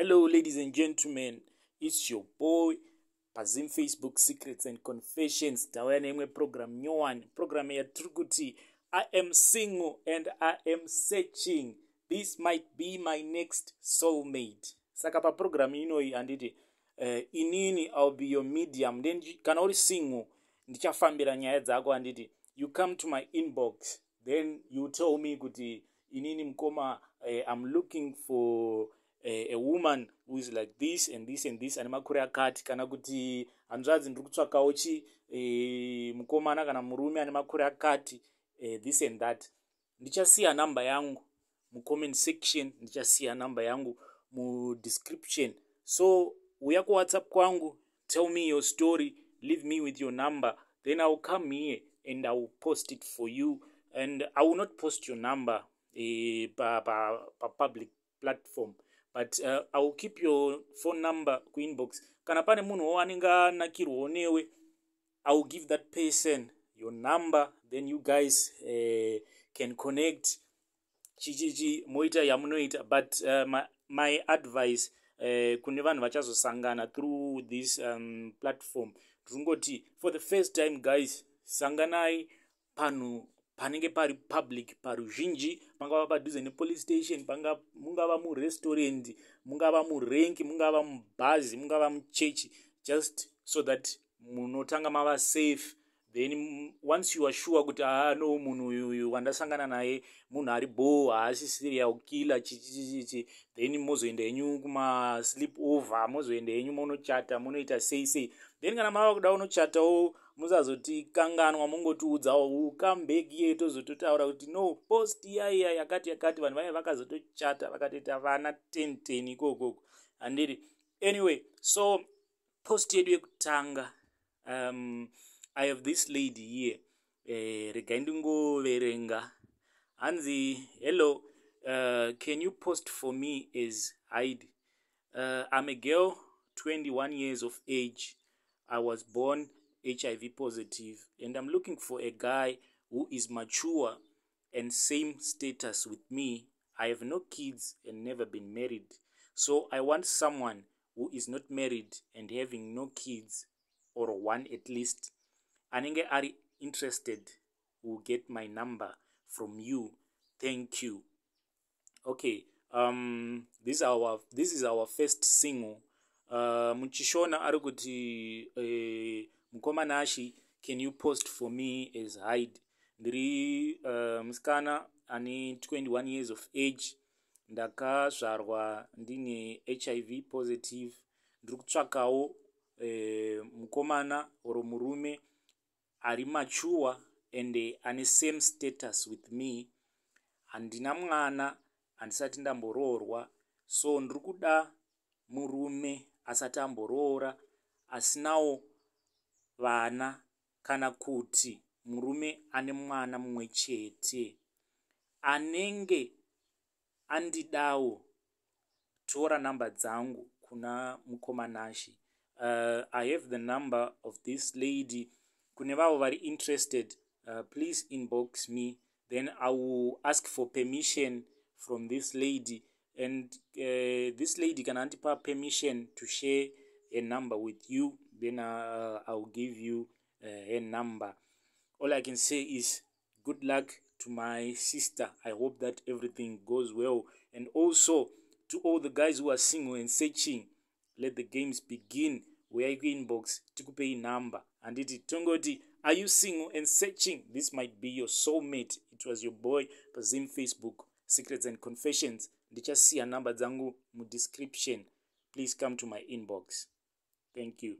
Hello, ladies and gentlemen. It's your boy, Pazim Facebook Secrets and Confessions. Tawaya nemwe program nyowani. Program ya Trukuti. I am single and I am searching. This might be my next soulmate. Saka pa program inoi anditi. Inini I'll be your medium. Then kana uri single. Ndichafambira nyaya dzako anditi. You come to my inbox. Then you tell me kuti inini mkoma I'm looking for a woman who is like this and this and this, and makore akati kana kuti hanzvadzi ndiri kutsvakawo mukomana kana murume ane makore akati this and that. Ndichasiya namba yangu comment section, ndichasiya namba yangu description. So uya ku WhatsApp kwangu, tell me your story, leave me with your number, then I will come here and I will post it for you. And I will not post your number pa public platform, but I will keep your phone number ku inbox. Kana pane munhu wanenga nakirwa newe, I will give that person your number, then you guys can connect chichichi moita yamunoita. But my advice kune vanhu vachazosangana through this platform, tungoti for the first time guys, sanganai panu panenge pari public, paruzhinji, pangava padhuze nepolice station, mungava murestaurant, mungava murenki, mungava mubhazi, mungava muchechi, just so that munotanga mava safe. Then once you are sure kuti no munhu uyu wandasangana naye munhu ari bo, haasi serial killer chichichichi, then mozoenda henyu kuma sleep over, mozoenda henyu monochata, monoita sei. Then kana mava kuda unochatawo, musazoti kanganwa, mungotiudzawo come back here tozototaura kuti no post iya yakati vanhu vaya vakazotochata vakatoita vana 10 ikoko handiri. Anyway, so post yedu yekutanga, I have this lady here, regai ndingoverenga. Hanzi, hello, can you post for me as Heidi? I'm a girl, 21 years of age. I was born HIV positive, and I'm looking for a guy who is mature and same status with me. I have no kids and never been married, so I want someone who is not married and having no kids, or one at least. Anenge are interested, will get my number from you. Thank you. Okay, this is our first single. Muchishona ari kuti mukomana ashi, can you post for me as Hyde? Ndiri musikana ane 21 years of age, ndakazvarwa ndine HIV positive. Ndiri kutsvakawo mukomana oro murume ari mature and ane same status with me. Handina mwana, handisati ndamboroorwa, so ndiri kuda murume asati amboroora, asinawo vana, kana kuti murume ane mwana mumwe chete. Anenge andidawo, tora namba dzangu kuna mukomanashi. I have the number of this lady. Kune vavo vari interested, please inbox me, then I will ask for permission from this lady. And this lady can antipa permission to share a number with you, then I will give you a number. All I can say is good luck to my sister. I hope that everything goes well. And also to all the guys who are single and searching, let the games begin. Where you inbox tikupe number and it tongoti, are you single and searching? This might be your soulmate. It was your boy Pazim Facebook Secrets and Confessions. Ndichasiya namba dzangu mu description. Please come to my inbox. Thank you.